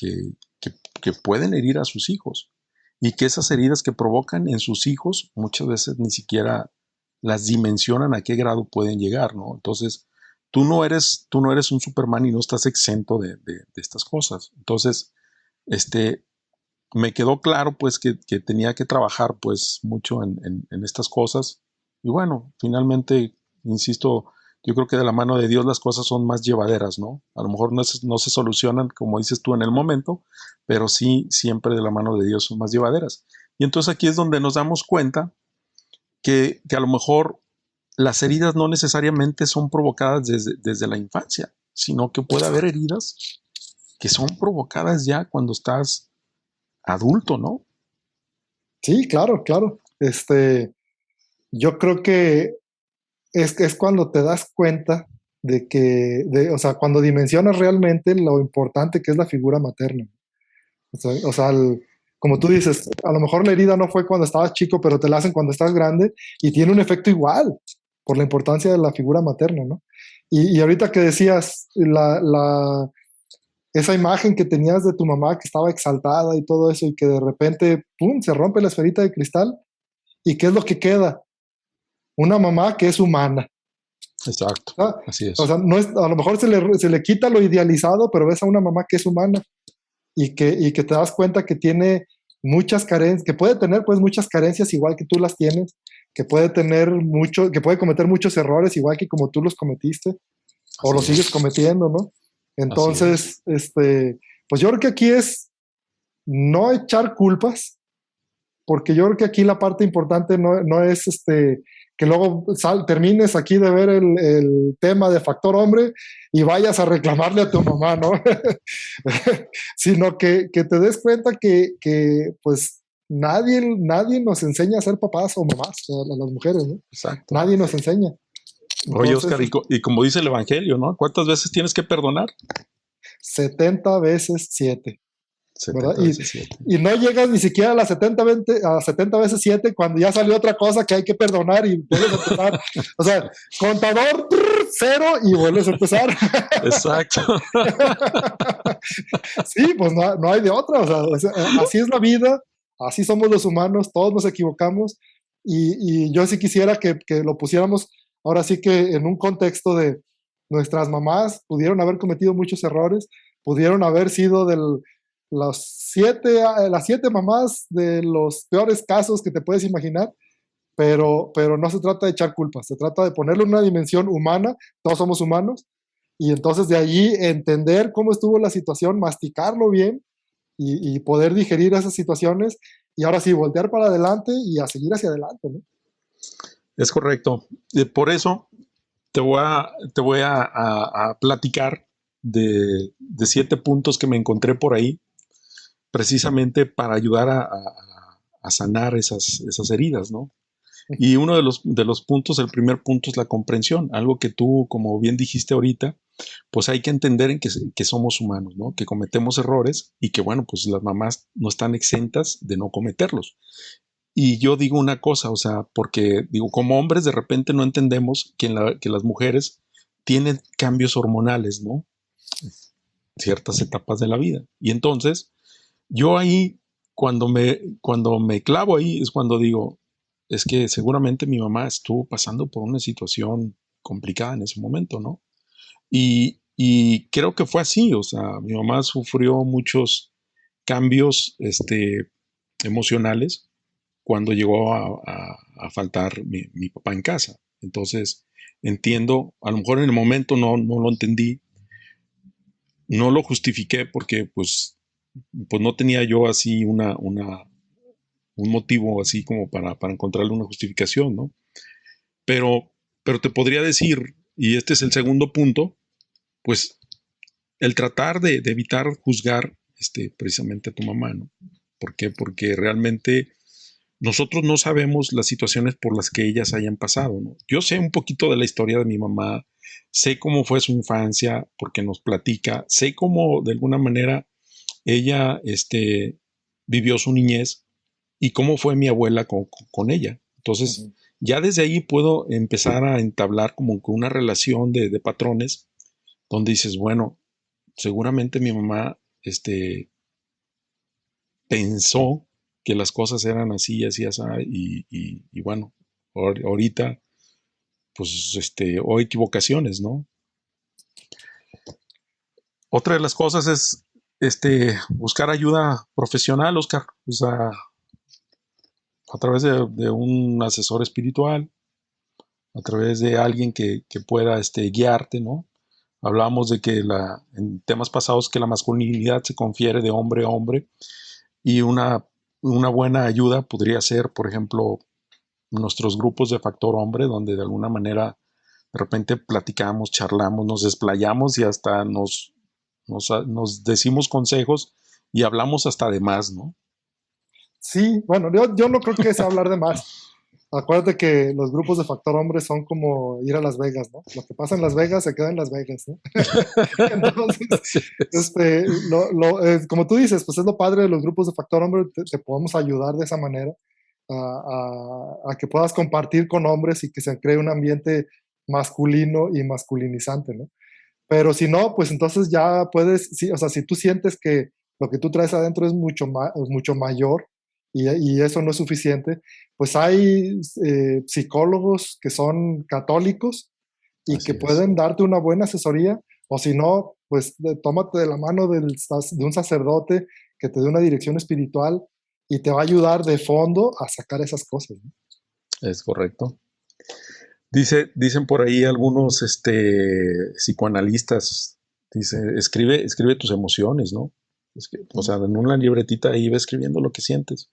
pueden herir a sus hijos y que esas heridas que provocan en sus hijos muchas veces ni siquiera las dimensionan a qué grado pueden llegar, ¿no? Entonces, tú no eres un Superman y no estás exento de estas cosas. Entonces, este, me quedó claro pues que tenía que trabajar pues mucho en estas cosas y bueno, finalmente, insisto, yo creo que de la mano de Dios las cosas son más llevaderas, ¿no? A lo mejor no se solucionan como dices tú en el momento, pero sí siempre de la mano de Dios son más llevaderas. Y entonces aquí es donde nos damos cuenta que a lo mejor las heridas no necesariamente son provocadas desde la infancia. sino que puede haber heridas que son provocadas ya cuando estás adulto, ¿no? Sí, claro, claro. Yo creo que es cuando te das cuenta o sea, cuando dimensionas realmente lo importante que es la figura materna. O sea, como tú dices, a lo mejor la herida no fue cuando estabas chico, pero te la hacen cuando estás grande y tiene un efecto igual por la importancia de la figura materna, ¿no? Y ahorita que decías, esa imagen que tenías de tu mamá que estaba exaltada y todo eso y que de repente, ¡pum!, se rompe la esferita de cristal. ¿Y qué es lo que queda? Una mamá que es humana. Exacto, ¿Ah? así O es. sea, no es, a lo mejor se le quita lo idealizado, pero ves a una mamá que es humana y que te das cuenta que tiene muchas carencias, que puede tener pues muchas carencias igual que tú las tienes, que puede cometer muchos errores igual que como tú los cometiste o Así los sigues es. cometiendo, ¿no? Así es. Entonces, pues yo creo que aquí es no echar culpas, porque yo creo que aquí la parte importante no es que luego termines aquí de ver el tema de factor hombre y vayas a reclamarle a tu mamá, ¿no? Sino que te des cuenta que pues nadie nos enseña a ser papás o mamás, a las mujeres, ¿no? Exacto. Nadie nos enseña. Oye, Entonces, Oscar, y como dice el Evangelio, ¿no? ¿Cuántas veces tienes que perdonar? 70 veces 7. ¿Verdad? 70 veces 7. Y no llegas ni siquiera a las 70 veces 7 cuando ya salió otra cosa que hay que perdonar y vuelves a empezar. O sea, contador, cero y vuelves a empezar. Exacto. Sí, pues no hay de otra. O sea, así es la vida, así somos los humanos, todos nos equivocamos. Y yo sí quisiera que lo pusiéramos ahora sí que en un contexto de nuestras mamás pudieron haber cometido muchos errores, pudieron haber sido las 7 mamás de los peores casos que te puedes imaginar, pero no se trata de echar culpas, se trata de ponerle una dimensión humana, todos somos humanos, y entonces de allí entender cómo estuvo la situación, masticarlo bien y poder digerir esas situaciones y ahora sí, voltear para adelante y a seguir hacia adelante, ¿no? Es correcto. Por eso te voy a platicar de 7 puntos que me encontré por ahí, precisamente para ayudar a sanar esas heridas, ¿no? Y uno de los puntos, el primer punto es la comprensión, algo que tú, como bien dijiste ahorita, pues hay que entender que somos humanos, ¿no? Que cometemos errores y que, bueno, pues las mamás no están exentas de no cometerlos. Y yo digo una cosa, o sea, porque digo, como hombres de repente no entendemos que las mujeres tienen cambios hormonales, ¿no? Ciertas etapas de la vida. Y entonces, yo ahí, cuando me clavo ahí, es cuando digo, es que seguramente mi mamá estuvo pasando por una situación complicada en ese momento, ¿no? Y creo que fue así, o sea, mi mamá sufrió muchos cambios emocionales cuando llegó a faltar mi papá en casa. Entonces, entiendo, a lo mejor en el momento no lo entendí, no lo justifiqué porque pues no tenía yo así un motivo así como para encontrarle una justificación, ¿no? Pero, pero te podría decir, y este es el segundo punto, pues el tratar de evitar juzgar precisamente a tu mamá, ¿no? ¿Por qué? Porque realmente nosotros no sabemos las situaciones por las que ellas hayan pasado, ¿no? Yo sé un poquito de la historia de mi mamá, sé cómo fue su infancia, porque nos platica, sé cómo de alguna manera ella vivió su niñez y cómo fue mi abuela con ella. Entonces, Ujú. ya desde ahí puedo empezar a entablar como que una relación de patrones donde dices, bueno, seguramente mi mamá pensó que las cosas eran así, así, así, y bueno, ahorita, pues, o equivocaciones, ¿no? Otra de las cosas es, buscar ayuda profesional, Oscar, o sea, a través de un asesor espiritual, a través de alguien que pueda, guiarte, ¿no? Hablamos de que en temas pasados que la masculinidad se confiere de hombre a hombre y una buena ayuda podría ser, por ejemplo, nuestros grupos de factor hombre, donde de alguna manera de repente platicamos, charlamos, nos desplayamos y hasta nos decimos consejos y hablamos hasta de más, ¿no? Sí, bueno, yo no creo que sea hablar de más. Acuérdate que los grupos de factor hombre son como ir a Las Vegas, ¿no? Lo que pasa en Las Vegas se queda en Las Vegas, ¿no? Entonces, Así es. como tú dices, pues es lo padre de los grupos de factor hombre, te podemos ayudar de esa manera a que puedas compartir con hombres y que se cree un ambiente masculino y masculinizante, ¿no? Pero si no, pues entonces ya puedes, sí, o sea, si tú sientes que lo que tú traes adentro es mucho mayor y eso no es suficiente, pues hay psicólogos que son católicos y que Así es. pueden darte una buena asesoría, o si no, pues tómate de la mano de un sacerdote que te dé una dirección espiritual y te va a ayudar de fondo a sacar esas cosas, ¿no? Es correcto. Dicen por ahí algunos psicoanalistas, dice, escribe tus emociones, ¿no? O sea, en una libretita ahí va escribiendo lo que sientes.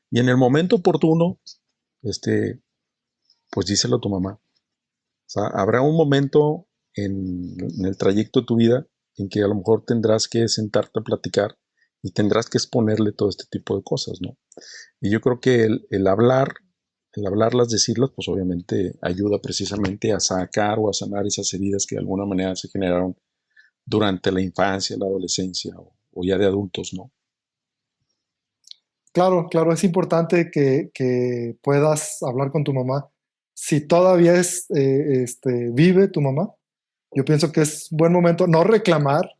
Y en el momento oportuno, este, pues díselo a tu mamá. O sea, habrá un momento en el trayecto de tu vida en que a lo mejor tendrás que sentarte a platicar y tendrás que exponerle todo este tipo de cosas, ¿no? Y yo creo que el hablarlas, decirlas, pues obviamente ayuda precisamente a sacar o a sanar esas heridas que de alguna manera se generaron durante la infancia, la adolescencia o ya de adultos, ¿no? Claro, claro, es importante que puedas hablar con tu mamá. Si todavía vive tu mamá, yo pienso que es buen momento no reclamar,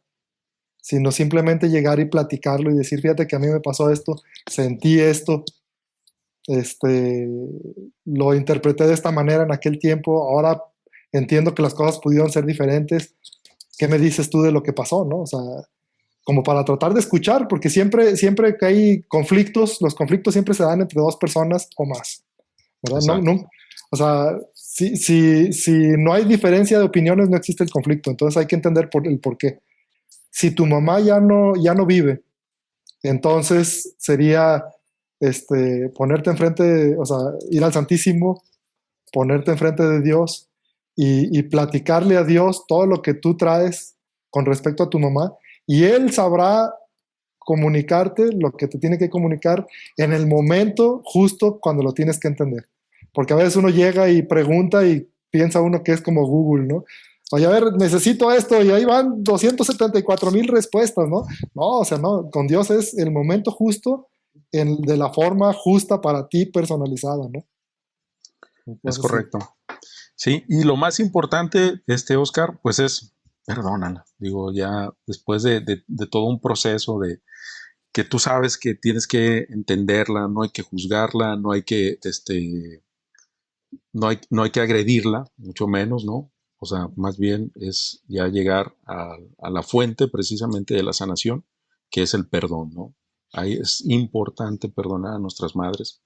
sino simplemente llegar y platicarlo y decir, fíjate que a mí me pasó esto, sentí esto, este, lo interpreté de esta manera en aquel tiempo, ahora entiendo que las cosas pudieron ser diferentes. ¿Qué me dices tú de lo que pasó, no? O sea, como para tratar de escuchar, porque siempre que hay conflictos, los conflictos siempre se dan entre dos personas o más, ¿verdad? No, Exacto. no, o sea, si no hay diferencia de opiniones, no existe el conflicto, entonces hay que entender el por qué. Si tu mamá ya no vive, entonces sería ponerte enfrente, o sea, ir al Santísimo, ponerte enfrente de Dios y platicarle a Dios todo lo que tú traes con respecto a tu mamá y Él sabrá comunicarte lo que te tiene que comunicar en el momento justo cuando lo tienes que entender. Porque a veces uno llega y pregunta y piensa uno que es como Google, ¿no? Oye, a ver, necesito esto y ahí van 274,000 respuestas, ¿no? No, o sea, no, con Dios es el momento justo de la forma justa para ti personalizada, ¿no? Es Entonces sí. correcto. Sí, y lo más importante, Oscar, pues es perdónala. Digo, ya después de todo un proceso de que tú sabes que tienes que entenderla, no hay que juzgarla, no hay que agredirla, mucho menos, ¿no? O sea, más bien es ya llegar a la fuente precisamente de la sanación, que es el perdón, ¿no? Ahí es importante perdonar a nuestras madres,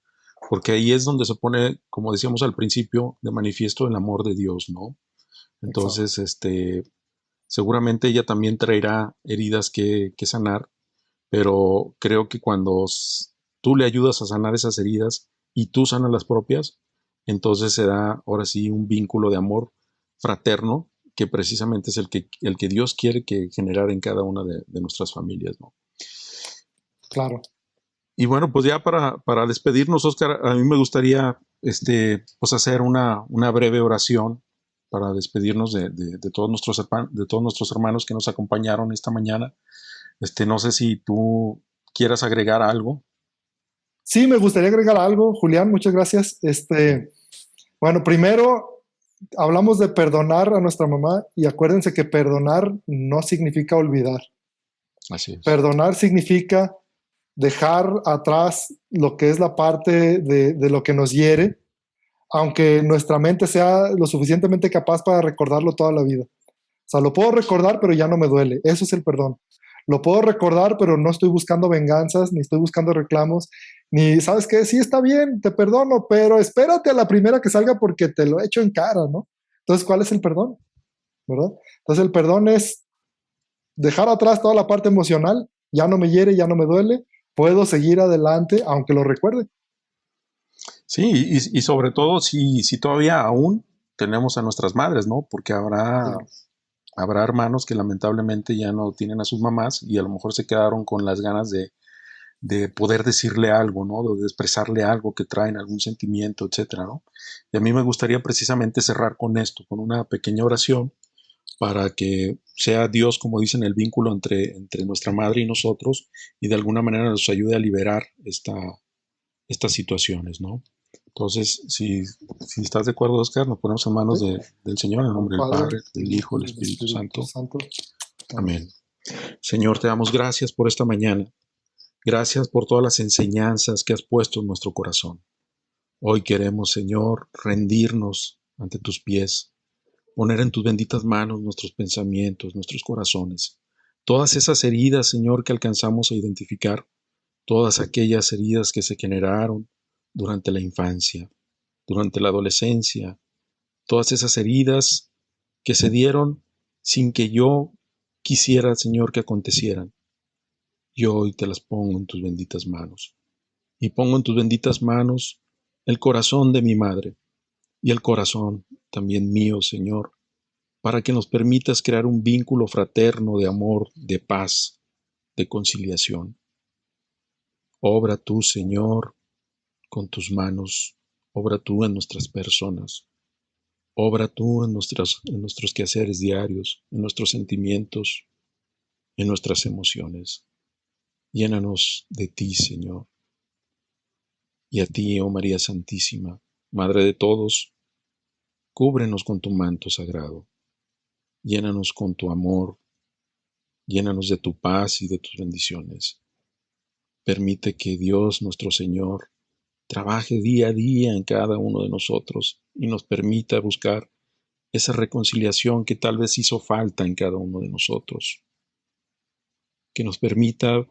porque ahí es donde se pone, como decíamos al principio, de manifiesto el amor de Dios, ¿no? Exacto. Entonces, seguramente ella también traerá heridas que sanar, pero creo que cuando tú le ayudas a sanar esas heridas y tú sanas las propias, entonces se da ahora sí un vínculo de amor fraterno que precisamente es el que Dios quiere que generar en cada una de nuestras familias, ¿no? Claro. Y bueno, pues ya para despedirnos, Oscar, a mí me gustaría pues hacer una breve oración para despedirnos de todos nuestros hermanos que nos acompañaron esta mañana. No sé si tú quieras agregar algo. Sí, me gustaría agregar algo, Julián, muchas gracias. Bueno, primero hablamos de perdonar a nuestra mamá y acuérdense que perdonar no significa olvidar. Así es. Perdonar significa dejar atrás lo que es la parte de lo que nos hiere, aunque nuestra mente sea lo suficientemente capaz para recordarlo toda la vida. O sea, lo puedo recordar, pero ya no me duele. Eso es el perdón. Lo puedo recordar, pero no estoy buscando venganzas, ni estoy buscando reclamos, ni, ¿sabes qué? Sí, está bien, te perdono, pero espérate a la primera que salga porque te lo he hecho en cara, ¿no? Entonces, ¿cuál es el perdón? ¿Verdad? Entonces, el perdón es dejar atrás toda la parte emocional, ya no me hiere, ya no me duele, puedo seguir adelante aunque lo recuerde. Sí, y sobre todo si todavía aún tenemos a nuestras madres, ¿no? Porque Sí, habrá hermanos que lamentablemente ya no tienen a sus mamás y a lo mejor se quedaron con las ganas de poder decirle algo, ¿no? De expresarle algo que traen, algún sentimiento, etcétera, ¿no? Y a mí me gustaría precisamente cerrar con esto, con una pequeña oración para que sea Dios, como dicen, el vínculo entre nuestra madre y nosotros y de alguna manera nos ayude a liberar estas situaciones, ¿no? Entonces, si estás de acuerdo, Oscar, nos ponemos en manos sí. del Señor, en el Del nombre del Padre, Padre, del del Hijo, Hijo del y del Espíritu Espíritu Santo. Santo. Amén. Amén. Señor, te damos gracias por esta mañana. Gracias por todas las enseñanzas que has puesto en nuestro corazón. Hoy queremos, Señor, rendirnos ante tus pies, poner en tus benditas manos nuestros pensamientos, nuestros corazones. Todas esas heridas, Señor, que alcanzamos a identificar, todas aquellas heridas que se generaron durante la infancia, durante la adolescencia, todas esas heridas que se dieron sin que yo quisiera, Señor, que acontecieran. Yo hoy te las pongo en tus benditas manos. Y pongo en tus benditas manos el corazón de mi madre y el corazón también mío, Señor, para que nos permitas crear un vínculo fraterno de amor, de paz, de conciliación. Obra tú, Señor, con tus manos, obra tú en nuestras personas, obra tú en nuestros quehaceres diarios, en nuestros sentimientos, en nuestras emociones. Llénanos de ti, Señor. Y a ti, oh María Santísima, Madre de todos, cúbrenos con tu manto sagrado. Llénanos con tu amor, llénanos de tu paz y de tus bendiciones. Permite que Dios nuestro Señor trabaje día a día en cada uno de nosotros y nos permita buscar esa reconciliación que tal vez hizo falta en cada uno de nosotros. Que nos permita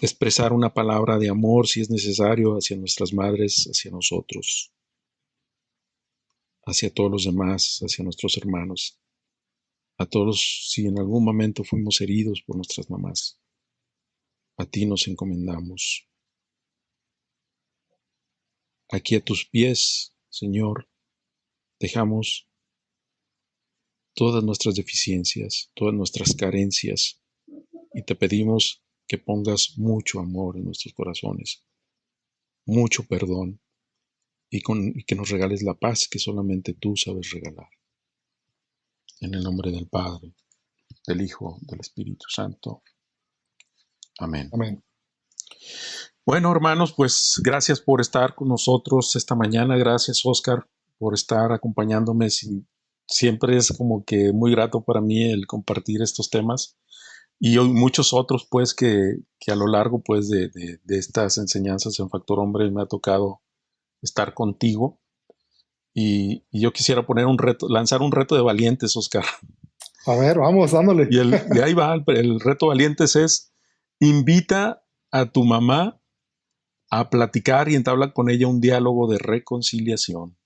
expresar una palabra de amor si es necesario hacia nuestras madres, hacia nosotros, hacia todos los demás, hacia nuestros hermanos, a todos si en algún momento fuimos heridos por nuestras mamás. A ti nos encomendamos. Aquí a tus pies, Señor, dejamos todas nuestras deficiencias, todas nuestras carencias, y te pedimos que pongas mucho amor en nuestros corazones, mucho perdón, y que nos regales la paz que solamente tú sabes regalar. En el nombre del Padre, del Hijo, del Espíritu Santo. Amén. Amén. Bueno, hermanos, pues gracias por estar con nosotros esta mañana. Gracias, Oscar, por estar acompañándome. Siempre es como que muy grato para mí el compartir estos temas y hoy muchos otros, pues, que a lo largo, pues, de estas enseñanzas en Factor Hombre me ha tocado estar contigo. Y yo quisiera poner un reto, lanzar un reto de valientes, Oscar. A ver, vamos, dándole. Y ahí va, el reto valientes es invita a tu mamá a platicar y entabla con ella un diálogo de reconciliación.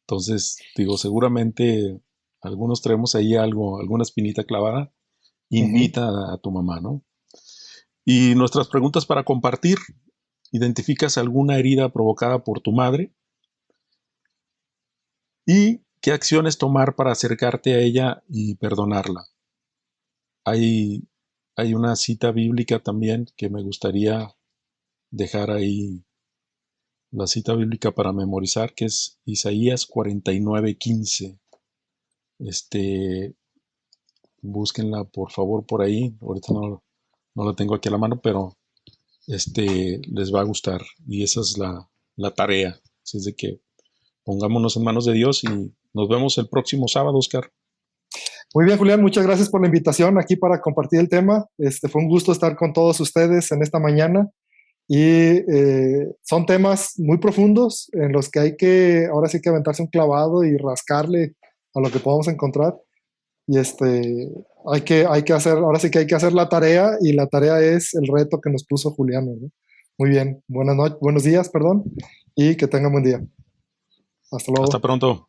Entonces, digo, seguramente algunos traemos ahí algo, alguna espinita clavada. Ujú. Invita a tu mamá, ¿no? Y nuestras preguntas para compartir. ¿Identificas alguna herida provocada por tu madre? ¿Y qué acciones tomar para acercarte a ella y perdonarla? Hay, hay una cita bíblica también que me gustaría dejar ahí, la cita bíblica para memorizar, que es Isaías 49:15. Este, búsquenla por favor por ahí. Ahorita no la tengo aquí a la mano, pero les va a gustar. Y esa es la tarea. Así es de que pongámonos en manos de Dios y nos vemos el próximo sábado, Oscar. Muy bien, Julián, muchas gracias por la invitación aquí para compartir el tema. Fue un gusto estar con todos ustedes en esta mañana y son temas muy profundos en los que hay que, ahora sí que aventarse un clavado y rascarle a lo que podamos encontrar. Y hay que hacer, ahora sí que hay que hacer la tarea y la tarea es el reto que nos puso Julián, ¿no? Muy bien, buenos días, perdón, y que tengan buen día. Hasta Hasta luego. pronto.